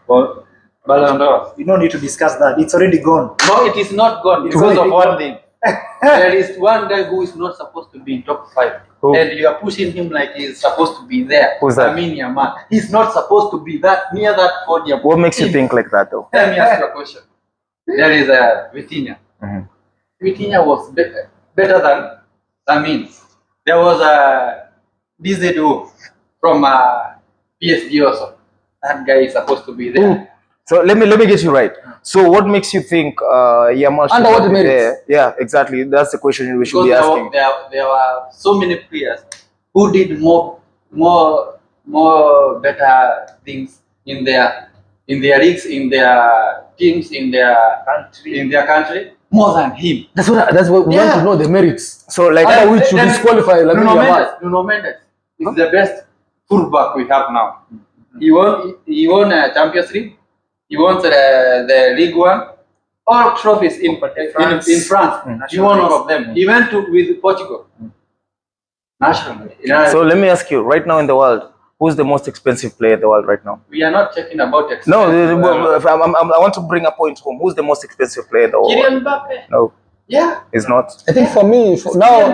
For Ballon d'Or. We don't need to discuss that. It's already gone. No, it is not gone because of one thing. There is one guy who is not supposed to be in top 5. Who? And you are pushing him like he's supposed to be there. Who's that? Yamal. He's not supposed to be that near that podium. What makes you think like that, though? Let me ask you a question. There is a Vitinha. Vitinha was better than Lamine. There was a DZO from PSG also. That guy is supposed to be there. So let me get you right. So what makes you think Yamal should not be there? Yeah, exactly. That's the question we should be asking. There were so many players who did more better things in their leagues, in their teams, in their country, more than him. That's what we want to know, the merits. So like we should disqualify Nuno Mendes is the best fullback we have now. He won a Champions League. He won the League One, all trophies in France. He won all of them. He went with Portugal. Nationally. So let me ask you, right now in the world, who's the most expensive player in the world right now? We are not talking about expensive. No, I want to bring a point home. Who's the most expensive player in the world? Kylian Mbappe. No. Yeah. It's not. I think for me, now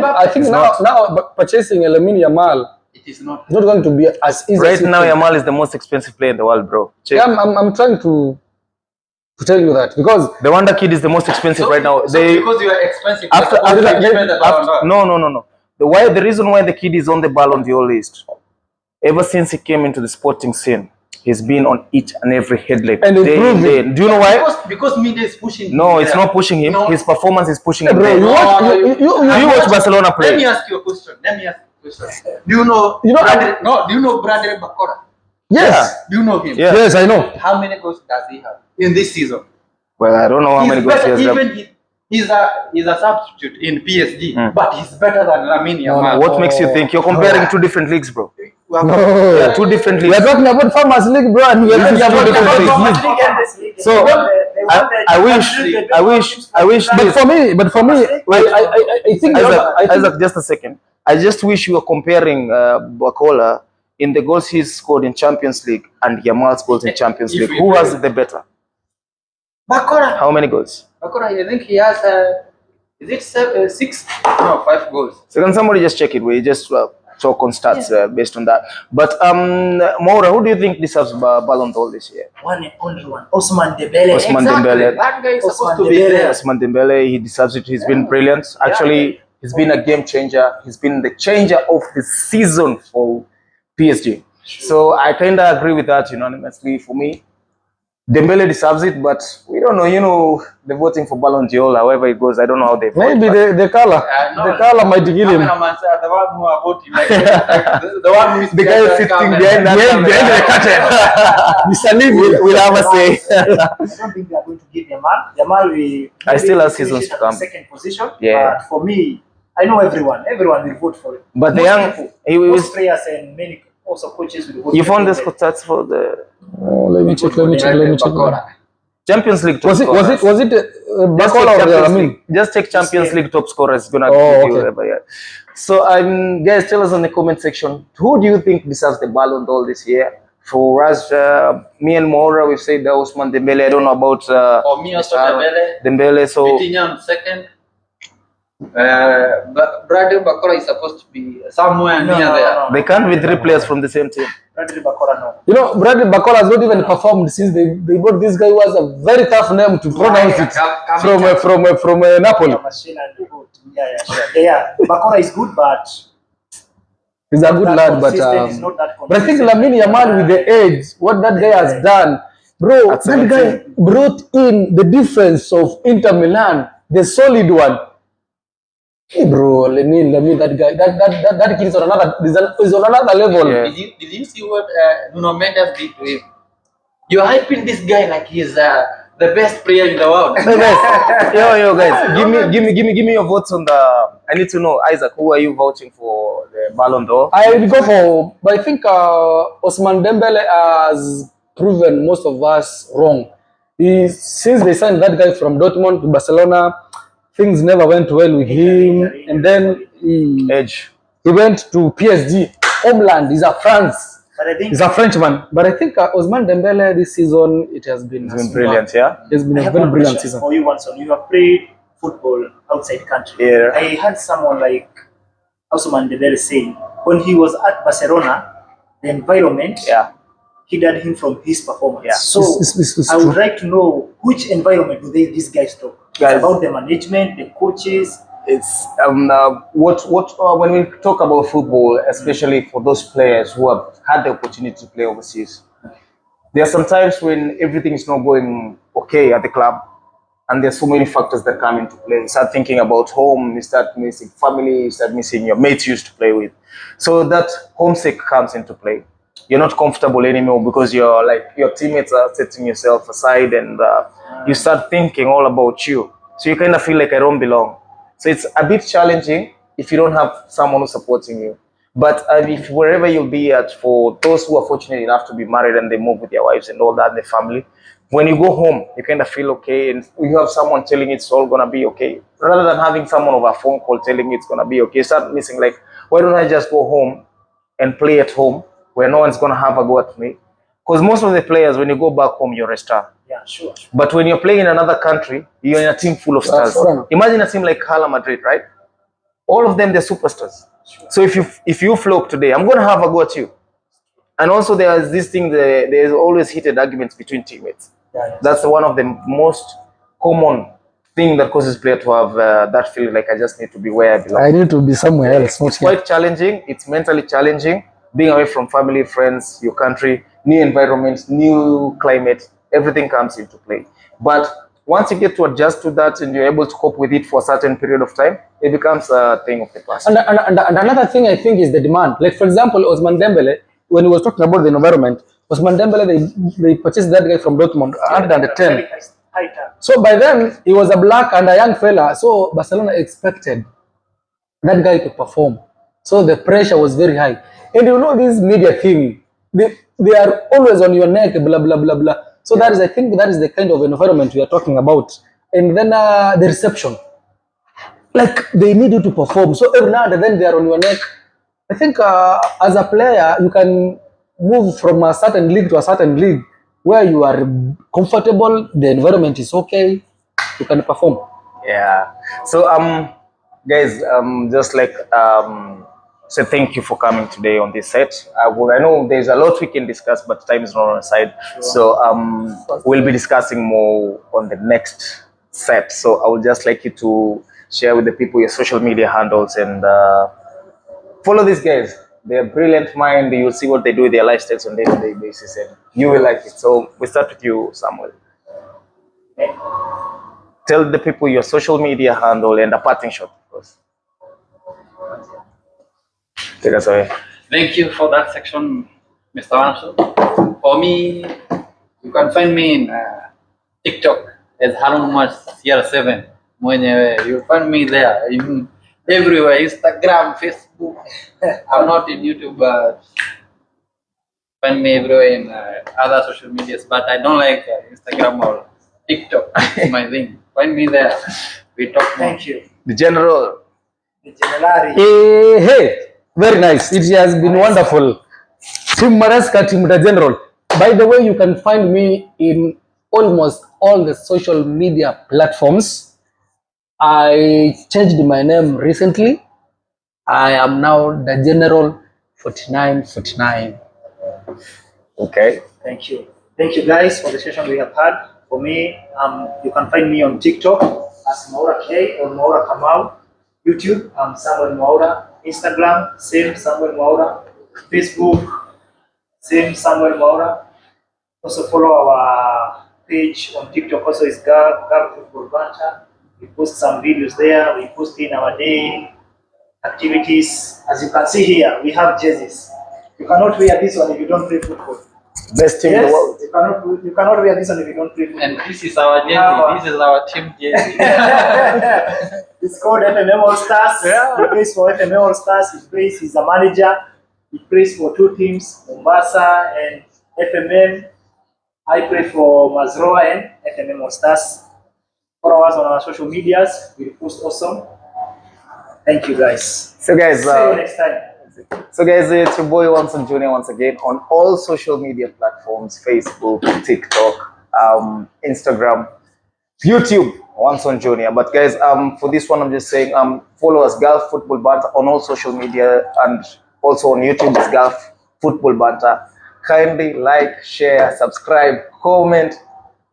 purchasing Lamine Yamal, it is not. It's not going to be as easy. Right now, Yamal is the most expensive player in the world, bro. Check. Yeah, I'm trying to tell you that because the Wonder Kid is the most expensive right now. Because you are expensive. No. The reason why the kid is on the Ballon d'Or list, ever since he came into the sporting scene, he's been on each and every headline. And do you know why? Because media is pushing him. No, it's not pushing him. No. His performance is pushing him. Bro, you watch Barcelona play. Let me ask you a question. Do you know Bradley Bakora? Yes. Yeah. Do you know him? Yeah. Yes, I know. How many goals does he have in this season? Well, I don't know how many goals he has. Even he's a substitute in PSG, but he's better than Lamine Yamal. What makes you think you're comparing two different leagues, bro? No, two different leagues. We're talking about Farmers League, bro, and we're talking about different leagues. So I wish. But for me, I think Isaac, just a second. I just wish you were comparing Bakola in the goals he's scored in Champions League and Yamal's goals in Champions League. Who has the better? Bakora. How many goals? Bakora, I think he has. Is it 6? No, 5 goals. So can somebody just check it? We just talk on stats based on that. But Maura, who do you think deserves Ballon d'Or this year? One and only one. Ousmane Dembele. Dembele. That guy is supposed to be there. Ousmane Dembele, he deserves it. He's been brilliant. Actually, he's been a game changer. He's been the changer of the season for PSG. So I kind of agree with that unanimously. For me, Dembele deserves it, but we don't know. The voting for Ballon d'Or, however it goes, I don't know how they vote. Maybe the color, the color might kill him. The one who are voting, like, the one who is the guy sitting behind the curtain. We'll have a say. I don't think they are going to give Yamal. I still have seasons to come. Second position. Yeah. But for me, I know everyone will vote for it. But the young, most players and many also coaches will vote. You found the stats for the. Let me check. Champions League. Was it Bakola? Just take Champions League top scorer. It's gonna give you whatever. Yeah. So guys, tell us in the comment section, who do you think deserves the Ballon d'Or this year? For us, me and Moura, we've said Ousmane Dembele. I don't know about For me also Mr. Dembele. Dembele. So Vitinha on second. Bradley Bakora is supposed to be somewhere near there. they can't be three players from the same team. Bradley Bakora, no. You know, Bradley Bacola has not even performed since they bought this guy who has a very tough name to pronounce it from Napoli. Machine and good. Yeah, sure. Yeah, Bakora is good, but He's a good that lad, consistent is not that but I think consistent. Lamine Yamal with the age, what that guy has done, bro, At that guy brought in the difference of Inter Milan, the solid one. Hey, bro, Lamine, that guy, that kid is on another level. Yeah. Did you see what Nuno Mendes did to him? You're hyping this guy like he's the best player in the world. So guys, yo guys, give me your votes on the. I need to know, Isaac, who are you vouching for the Ballon d'Or? I will go for, but I think Ousmane Dembele has proven most of us wrong. Since they signed that guy from Dortmund to Barcelona, things never went well with him, and then he went to PSG. Homeland, he's a France. But I think He's a Frenchman. But I think Ousmane Dembele this season, it has been Brilliant, yeah. It's been I a have very one brilliant question season. for you, Watson. You have played football outside country. Yeah. I heard someone like Ousmane Dembele saying when he was at Barcelona, the environment hindered him from his performance. Yeah. So It's I would true. like to know which environment do these guys talk? Guys. It's about the management, the coaches. It's when we talk about football, especially for those players who have had the opportunity to play overseas, there are some times when everything is not going okay at the club, and there's so many factors that come into play. You start thinking about home, you start missing family, you start missing your mates you used to play with. So that homesick comes into play. You're not comfortable anymore because you're like your teammates are setting yourself aside, and you start thinking all about you. So you kind of feel like I don't belong. So it's a bit challenging if you don't have someone who's supporting you. But if wherever you'll be at, for those who are fortunate enough to be married and they move with their wives and all that and their family, when you go home, you kind of feel okay, and you have someone telling you it's all gonna be okay, rather than having someone over a phone call telling you it's gonna be okay. You start missing like, why don't I just go home and play at home where no one's gonna have a go at me? Because most of the players, when you go back home, you're a star. Yeah, sure. But when you're playing in another country, you're in a team full of stars. Imagine a team like Haaland Madrid, right? All of them, they're superstars. So if you flop today, I'm gonna have a go at you. And also there's this thing, there's always heated arguments between teammates. Yeah. That's one of the most common thing that causes player to have that feeling like I just need to be where I belong. I need to be somewhere else. It's quite challenging. It's mentally challenging. Being away from family, friends, your country, new environments, new climate, everything comes into play. But once you get to adjust to that and you're able to cope with it for a certain period of time, it becomes a thing of the past. And another thing I think is the demand. Like for example, Ousmane Dembele, when he was talking about the environment, Ousmane Dembele, they purchased that guy from Dortmund under 10. So by then, he was a black and a young fella. So Barcelona expected that guy to perform. So the pressure was very high. And you know this media thing, they are always on your neck, blah, blah, blah, blah. So that is, I think that is the kind of environment we are talking about. And then the reception. Like they need you to perform. So every now and then they are on your neck. I think as a player, you can move from a certain league to a certain league where you are comfortable, the environment is okay, you can perform. Yeah. So guys, just like say thank you for coming today on this set. I know there's a lot we can discuss, but time is not on our side. Sure. So we'll be discussing more on the next set. So I would just like you to share with the people your social media handles and follow these guys. They're brilliant mind. You'll see what they do with their lifestyles on a day-to-day basis, and you will like it. So we start with you, Samuel. Tell the people your social media handle and a parting shot, of course. Take us away. Thank you for that section, Mr. Wanso. For me, you can find me in TikTok as rumours CR7. You'll find me there. Everywhere, Instagram, Facebook. I'm not in YouTube, but find me everywhere in other social medias. But I don't like Instagram or TikTok. It's my thing. Find me there. We talk more. Thank you. The general. The Generalari. Hey, very nice. It has been wonderful. Team Maraska, Team the General. By the way, you can find me in almost all the social media platforms. I changed my name recently. I am now the General 4949. Okay. Thank you. Thank you guys for the session we have had. For me, you can find me on TikTok as Maura K or Maura Kamau. YouTube, I'm Samuel Maura. Instagram, same Samuel Maura. Facebook, same Samuel Maura. Also follow our page on TikTok. Also is Gal Football Banter. We post some videos there. We post in our day activities. As you can see here, we have jerseys. You cannot wear this one if you don't play football. Best team in the Yes, world. you cannot wear this one if you don't play football. And this is our jersey. This is our team jersey. It's called FMM All Stars. Yeah. He plays for FMM All Stars. He's a manager. He plays for two teams, Mombasa and FMM. I play for Mazroa and FMM All Stars. Follow us on our social medias. We post awesome. Thank you guys. So guys, See you next time. it's your boy Wanson Junior once again on all social media platforms: Facebook, TikTok, Instagram, YouTube, Wanson Junior. But guys, for this one, I'm just saying, follow us, Gulf Football Banter, on all social media, and also on YouTube, it's Gulf Football Banter. Kindly like, share, subscribe, comment,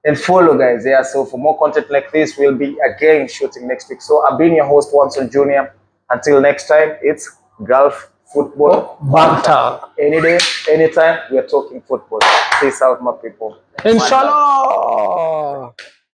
and follow, guys. Yeah. So for more content like this, we'll be again shooting next week. So I've been your host, Wanson Junior. Until next time, it's Gulf Football Banter. Any day, anytime, we are talking football. Peace out, my people. Inshallah.